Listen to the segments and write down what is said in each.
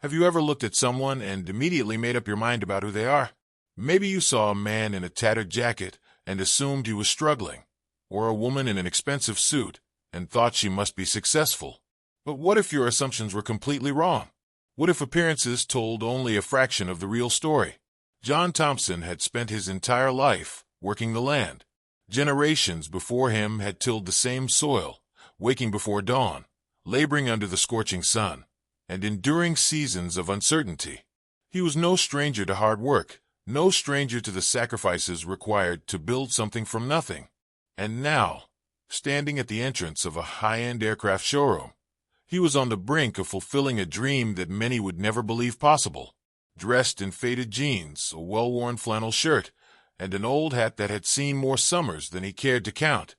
Have you ever looked at someone and immediately made up your mind about who they are? Maybe you saw a man in a tattered jacket and assumed he was struggling, or a woman in an expensive suit and thought she must be successful. But what if your assumptions were completely wrong? What if appearances told only a fraction of the real story? John Thompson had spent his entire life working the land. Generations before him had tilled the same soil, waking before dawn, laboring under the scorching sun, and enduring seasons of uncertainty. He was no stranger to hard work, no stranger to the sacrifices required to build something from nothing. And now, standing at the entrance of a high-end aircraft showroom, he was on the brink of fulfilling a dream that many would never believe possible. Dressed in faded jeans, a well-worn flannel shirt, and an old hat that had seen more summers than he cared to count,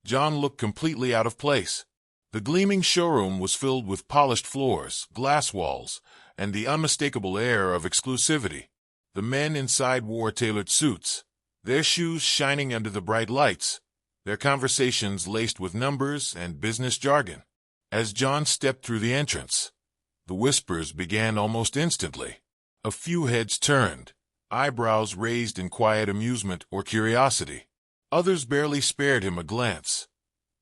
John looked completely out of place. The gleaming showroom was filled with polished floors, glass walls, and the unmistakable air of exclusivity. The men inside wore tailored suits, their shoes shining under the bright lights, their conversations laced with numbers and business jargon. As John stepped through the entrance, the whispers began almost instantly. A few heads turned, eyebrows raised in quiet amusement or curiosity. Others barely spared him a glance,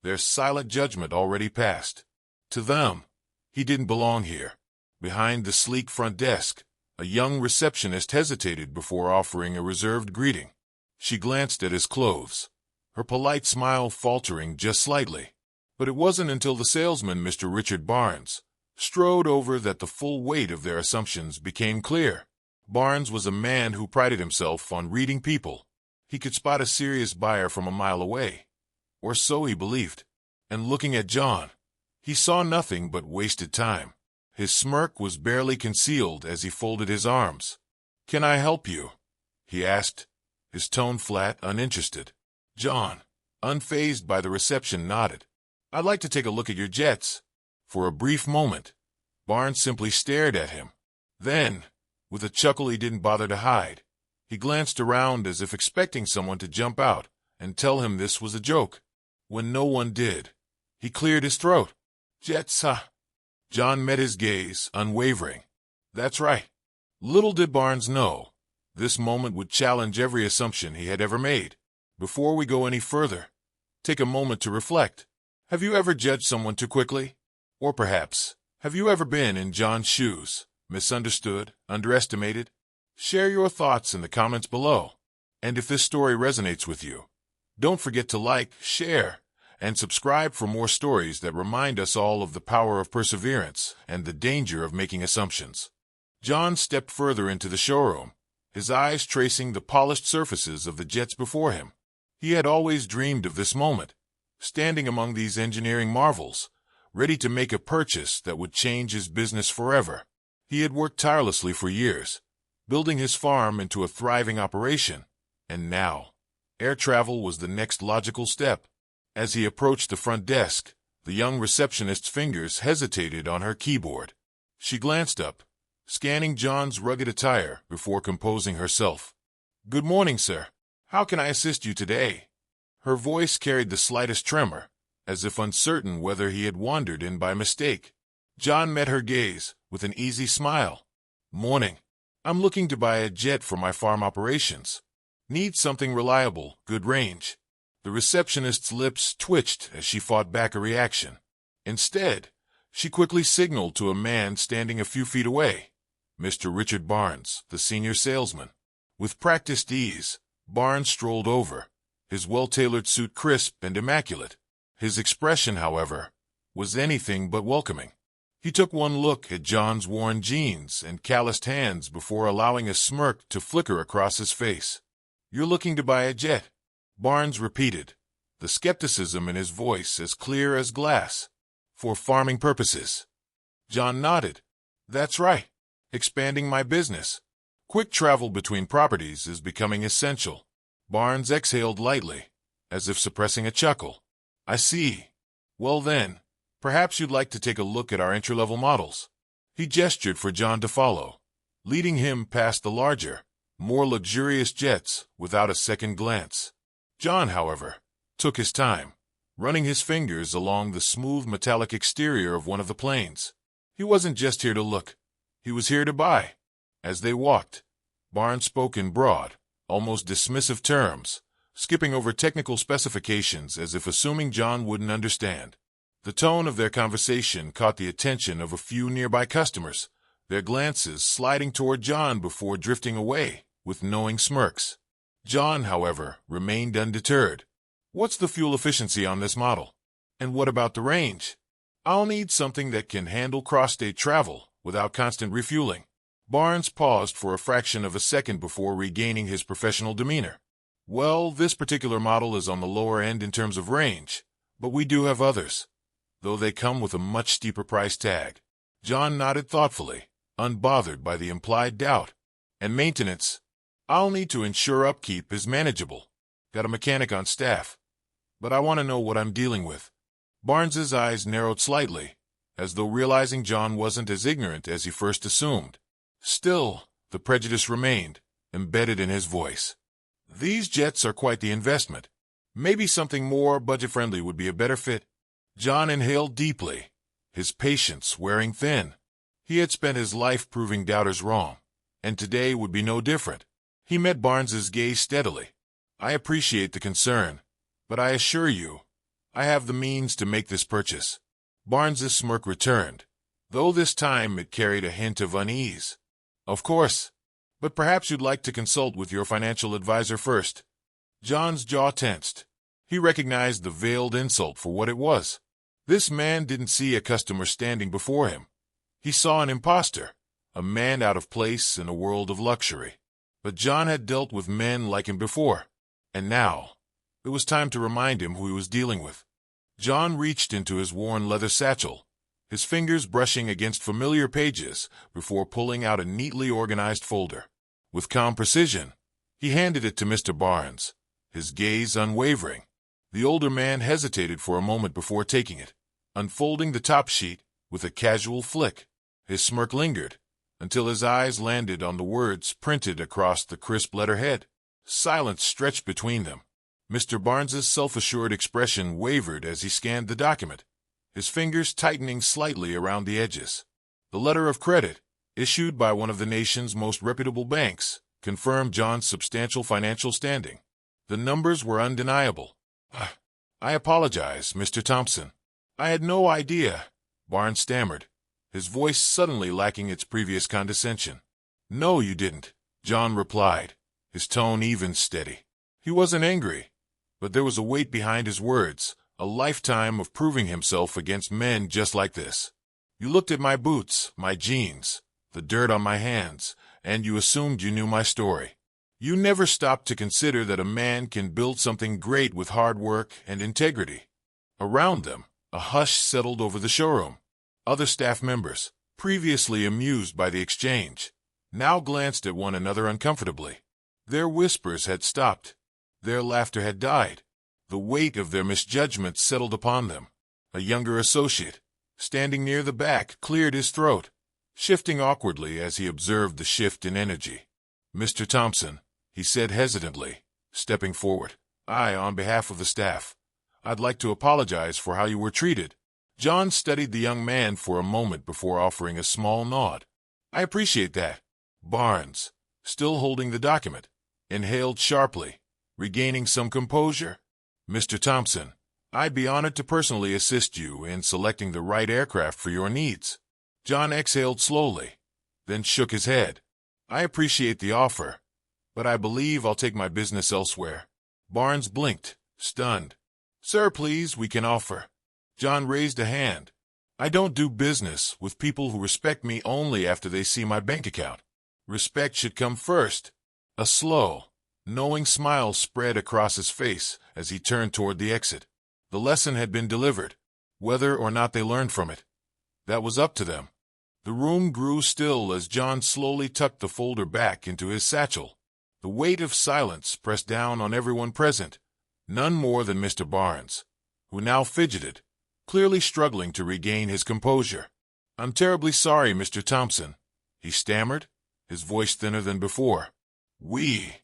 their silent judgment already passed. To them, he didn't belong here. Behind the sleek front desk, a young receptionist hesitated before offering a reserved greeting. She glanced at his clothes, her polite smile faltering just slightly. But it wasn't until the salesman, Mr. Richard Barnes, strode over that the full weight of their assumptions became clear. Barnes was a man who prided himself on reading people. He could spot a serious buyer from a mile away, or so he believed. And looking at John, he saw nothing but wasted time. His smirk was barely concealed as he folded his arms. "Can I help you?" he asked, his tone flat, uninterested. John, unfazed by the reception, nodded. "I'd like to take a look at your jets." For a brief moment, Barnes simply stared at him. Then, with a chuckle he didn't bother to hide, he glanced around as if expecting someone to jump out and tell him this was a joke. When no one did, he cleared his throat. "Jets, huh?" John met his gaze, unwavering. "That's right." Little did Barnes know, this moment would challenge every assumption he had ever made. Before we go any further, take a moment to reflect. Have you ever judged someone too quickly? Or perhaps, have you ever been in John's shoes, misunderstood, underestimated? Share your thoughts in the comments below. And if this story resonates with you, don't forget to like, share, and subscribe for more stories that remind us all of the power of perseverance and the danger of making assumptions. John stepped further into the showroom, his eyes tracing the polished surfaces of the jets before him. He had always dreamed of this moment, standing among these engineering marvels, ready to make a purchase that would change his business forever. He had worked tirelessly for years, building his farm into a thriving operation, and now, air travel was the next logical step. As he approached the front desk, the young receptionist's fingers hesitated on her keyboard. She glanced up, scanning John's rugged attire before composing herself. "Good morning, sir. How can I assist you today?" Her voice carried the slightest tremor, as if uncertain whether he had wandered in by mistake. John met her gaze with an easy smile. "Morning. I'm looking to buy a jet for my farm operations. Need something reliable, good range." The receptionist's lips twitched as she fought back a reaction. Instead, she quickly signaled to a man standing a few feet away, Mr. Richard Barnes, the senior salesman. With practiced ease, Barnes strolled over, his well-tailored suit crisp and immaculate. His expression, however, was anything but welcoming. He took one look at John's worn jeans and calloused hands before allowing a smirk to flicker across his face. "You're looking to buy a jet?" Barnes repeated, the skepticism in his voice as clear as glass. "For farming purposes." John nodded. "That's right. Expanding my business. Quick travel between properties is becoming essential." Barnes exhaled lightly, as if suppressing a chuckle. "I see. Well then, perhaps you'd like to take a look at our entry-level models." He gestured for John to follow, leading him past the larger, more luxurious jets without a second glance. John, however, took his time, running his fingers along the smooth metallic exterior of one of the planes. He wasn't just here to look. He was here to buy. As they walked, Barnes spoke in broad, almost dismissive terms, skipping over technical specifications as if assuming John wouldn't understand. The tone of their conversation caught the attention of a few nearby customers, their glances sliding toward John before drifting away with knowing smirks. John, however, remained undeterred. "What's the fuel efficiency on this model? And what about the range? I'll need something that can handle cross-state travel without constant refueling." Barnes paused for a fraction of a second before regaining his professional demeanor. "Well, this particular model is on the lower end in terms of range, but we do have others, though they come with a much steeper price tag." John nodded thoughtfully, unbothered by the implied doubt. "And maintenance? I'll need to ensure upkeep is manageable. Got a mechanic on staff, but I want to know what I'm dealing with." Barnes's eyes narrowed slightly, as though realizing John wasn't as ignorant as he first assumed. Still, the prejudice remained, embedded in his voice. "These jets are quite the investment. Maybe something more budget-friendly would be a better fit." John inhaled deeply, his patience wearing thin. He had spent his life proving doubters wrong, and today would be no different. He met Barnes's gaze steadily. "I appreciate the concern, but I assure you, I have the means to make this purchase." Barnes's smirk returned, though this time it carried a hint of unease. "Of course, but perhaps you'd like to consult with your financial advisor first." John's jaw tensed. He recognized the veiled insult for what it was. This man didn't see a customer standing before him. He saw an imposter, a man out of place in a world of luxury. But John had dealt with men like him before, and now it was time to remind him who he was dealing with. John reached into his worn leather satchel, his fingers brushing against familiar pages before pulling out a neatly organized folder. With calm precision, he handed it to Mr. Barnes, his gaze unwavering. The older man hesitated for a moment before taking it, unfolding the top sheet with a casual flick. His smirk lingered, until his eyes landed on the words printed across the crisp letterhead. Silence stretched between them. Mr. Barnes's self-assured expression wavered as he scanned the document, his fingers tightening slightly around the edges. The letter of credit, issued by one of the nation's most reputable banks, confirmed John's substantial financial standing. The numbers were undeniable. "I apologize, Mr. Thompson. I had no idea," Barnes stammered, his voice suddenly lacking its previous condescension. "No, you didn't," John replied, his tone even steady. He wasn't angry, but there was a weight behind his words, a lifetime of proving himself against men just like this. "You looked at my boots, my jeans, the dirt on my hands, and you assumed you knew my story. You never stopped to consider that a man can build something great with hard work and integrity." Around them, a hush settled over the showroom. Other staff members, previously amused by the exchange, now glanced at one another uncomfortably. Their whispers had stopped. Their laughter had died. The weight of their misjudgment settled upon them. A younger associate, standing near the back, cleared his throat, shifting awkwardly as he observed the shift in energy. "Mr. Thompson," he said hesitantly, stepping forward, "on behalf of the staff, I'd like to apologize for how you were treated." John studied the young man for a moment before offering a small nod. "I appreciate that." Barnes, still holding the document, inhaled sharply, regaining some composure. "Mr. Thompson, I'd be honored to personally assist you in selecting the right aircraft for your needs." John exhaled slowly, then shook his head. "I appreciate the offer, but I believe I'll take my business elsewhere." Barnes blinked, stunned. "Sir, please, we can offer." John raised a hand. "I don't do business with people who respect me only after they see my bank account. Respect should come first." A slow, knowing smile spread across his face as he turned toward the exit. The lesson had been delivered. Whether or not they learned from it, that was up to them. The room grew still as John slowly tucked the folder back into his satchel. The weight of silence pressed down on everyone present, none more than Mr. Barnes, who now fidgeted, clearly struggling to regain his composure. "I'm terribly sorry, Mr. Thompson," he stammered, his voice thinner than before. "We,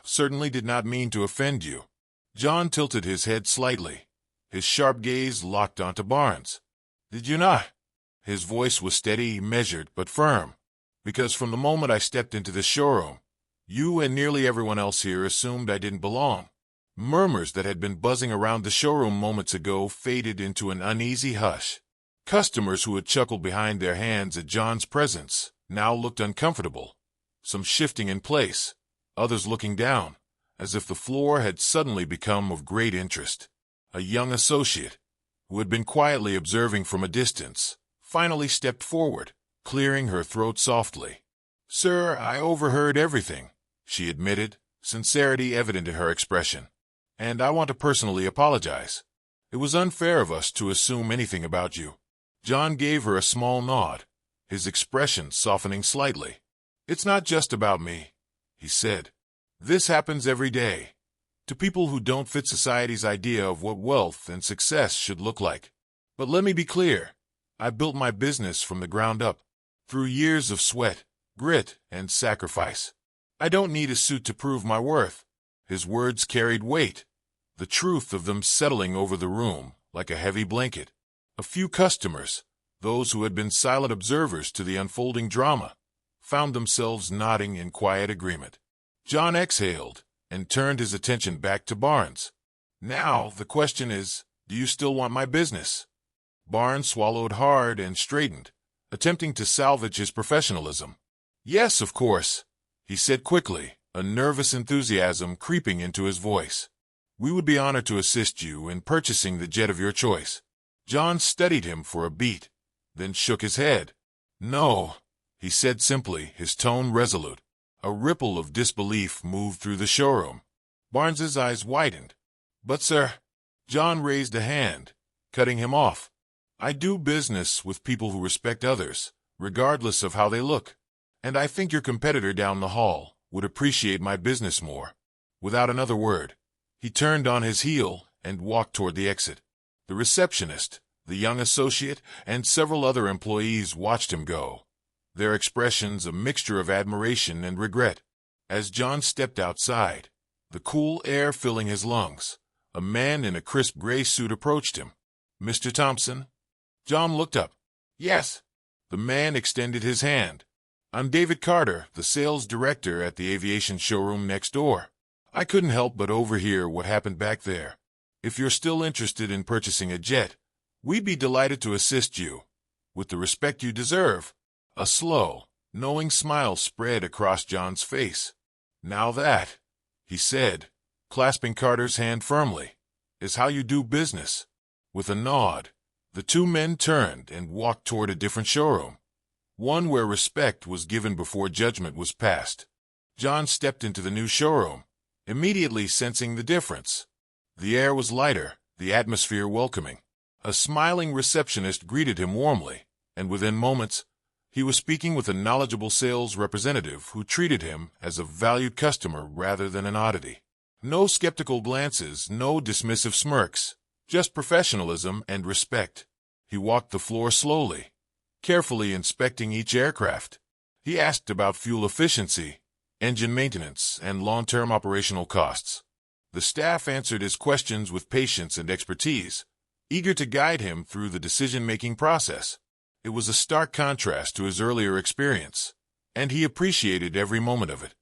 certainly did not mean to offend you." John tilted his head slightly, his sharp gaze locked onto Barnes. "Did you not?" His voice was steady, measured, but firm. "Because from the moment I stepped into this showroom, you and nearly everyone else here assumed I didn't belong." Murmurs that had been buzzing around the showroom moments ago faded into an uneasy hush. Customers who had chuckled behind their hands at John's presence now looked uncomfortable, some shifting in place, others looking down, as if the floor had suddenly become of great interest. A young associate, who had been quietly observing from a distance, finally stepped forward, clearing her throat softly. "Sir, I overheard everything," she admitted, sincerity evident in her expression. "And I want to personally apologize. It was unfair of us to assume anything about you." John gave her a small nod, his expression softening slightly. "It's not just about me," he said. "This happens every day, to people who don't fit society's idea of what wealth and success should look like. But let me be clear. I built my business from the ground up, through years of sweat, grit, and sacrifice. I don't need a suit to prove my worth." His words carried weight, the truth of them settling over the room like a heavy blanket. A few customers, those who had been silent observers to the unfolding drama, found themselves nodding in quiet agreement. John exhaled and turned his attention back to Barnes. "Now, the question is, do you still want my business?" Barnes swallowed hard and straightened, attempting to salvage his professionalism. "Yes, of course," he said quickly, a nervous enthusiasm creeping into his voice. "We would be honored to assist you in purchasing the jet of your choice." John studied him for a beat, then shook his head. "No," he said simply, his tone resolute. A ripple of disbelief moved through the showroom. Barnes's eyes widened. "But, sir—" John raised a hand, cutting him off. "I do business with people who respect others, regardless of how they look. And I think your competitor down the hall would appreciate my business more." Without another word, he turned on his heel and walked toward the exit. The receptionist, the young associate, and several other employees watched him go, their expressions a mixture of admiration and regret. As John stepped outside, the cool air filling his lungs, a man in a crisp gray suit approached him. "Mr. Thompson?" John looked up. "Yes." The man extended his hand. "I'm David Carter, the sales director at the aviation showroom next door. I couldn't help but overhear what happened back there. If you're still interested in purchasing a jet, we'd be delighted to assist you, with the respect you deserve." A slow, knowing smile spread across John's face. "Now that," he said, clasping Carter's hand firmly, "is how you do business." With a nod, the two men turned and walked toward a different showroom, one where respect was given before judgment was passed. John stepped into the new showroom, immediately sensing the difference. The air was lighter, the atmosphere welcoming. A smiling receptionist greeted him warmly, and within moments, he was speaking with a knowledgeable sales representative who treated him as a valued customer rather than an oddity. No skeptical glances, no dismissive smirks, just professionalism and respect. He walked the floor slowly, carefully inspecting each aircraft. He asked about fuel efficiency, engine maintenance, and long-term operational costs. The staff answered his questions with patience and expertise, eager to guide him through the decision-making process. It was a stark contrast to his earlier experience, and he appreciated every moment of it.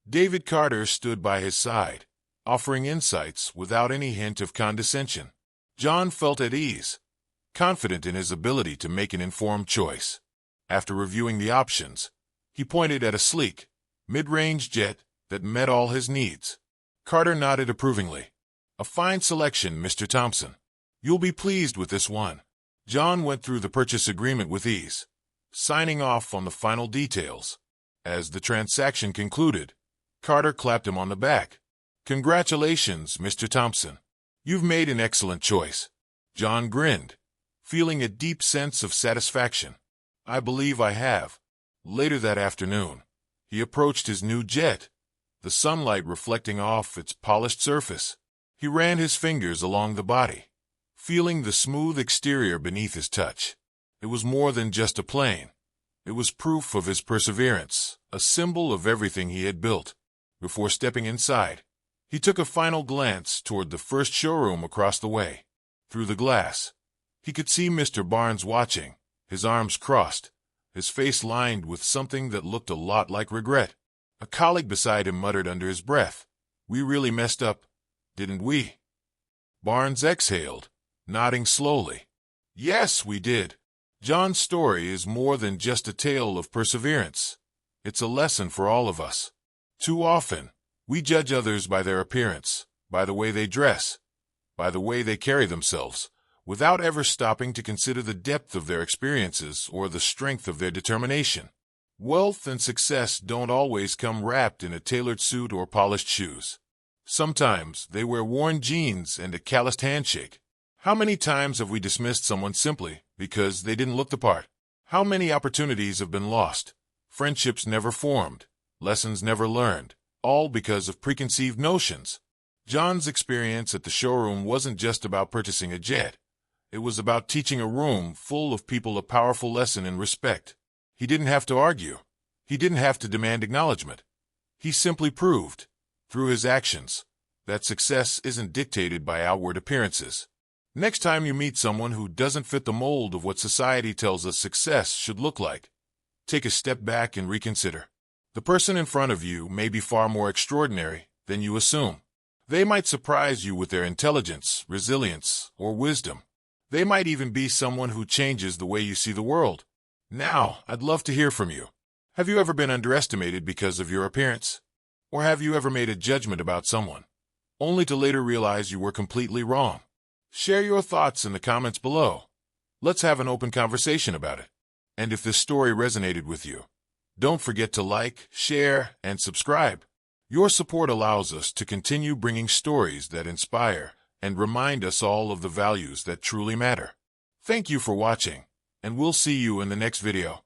David Carter stood by his side, offering insights without any hint of condescension. John felt at ease, confident in his ability to make an informed choice. After reviewing the options, he pointed at a sleek, mid-range jet that met all his needs. Carter nodded approvingly. "A fine selection, Mr. Thompson. You'll be pleased with this one." John went through the purchase agreement with ease, signing off on the final details. As the transaction concluded, Carter clapped him on the back. "Congratulations, Mr. Thompson. You've made an excellent choice." John grinned, feeling a deep sense of satisfaction. "I believe I have." Later that afternoon, he approached his new jet, the sunlight reflecting off its polished surface. He ran his fingers along the body, feeling the smooth exterior beneath his touch. It was more than just a plane. It was proof of his perseverance, a symbol of everything he had built. Before stepping inside, he took a final glance toward the first showroom across the way. Through the glass, he could see Mr. Barnes watching, his arms crossed, his face lined with something that looked a lot like regret. A colleague beside him muttered under his breath, "We really messed up, didn't we?" Barnes exhaled, nodding slowly. "Yes, we did." John's story is more than just a tale of perseverance. It's a lesson for all of us. Too often, we judge others by their appearance, by the way they dress, by the way they carry themselves, without ever stopping to consider the depth of their experiences or the strength of their determination. Wealth and success don't always come wrapped in a tailored suit or polished shoes. Sometimes they wear worn jeans and a calloused handshake. How many times have we dismissed someone simply because they didn't look the part? How many opportunities have been lost? Friendships never formed, lessons never learned, all because of preconceived notions. John's experience at the showroom wasn't just about purchasing a jet. It was about teaching a room full of people a powerful lesson in respect. He didn't have to argue. He didn't have to demand acknowledgement. He simply proved, through his actions, that success isn't dictated by outward appearances. Next time you meet someone who doesn't fit the mold of what society tells us success should look like, take a step back and reconsider. The person in front of you may be far more extraordinary than you assume. They might surprise you with their intelligence, resilience, or wisdom. They might even be someone who changes the way you see the world. Now, I'd love to hear from you. Have you ever been underestimated because of your appearance? Or have you ever made a judgment about someone, only to later realize you were completely wrong? Share your thoughts in the comments below. Let's have an open conversation about it. And if this story resonated with you, don't forget to like, share, and subscribe. Your support allows us to continue bringing stories that inspire and remind us all of the values that truly matter. Thank you for watching, and we'll see you in the next video.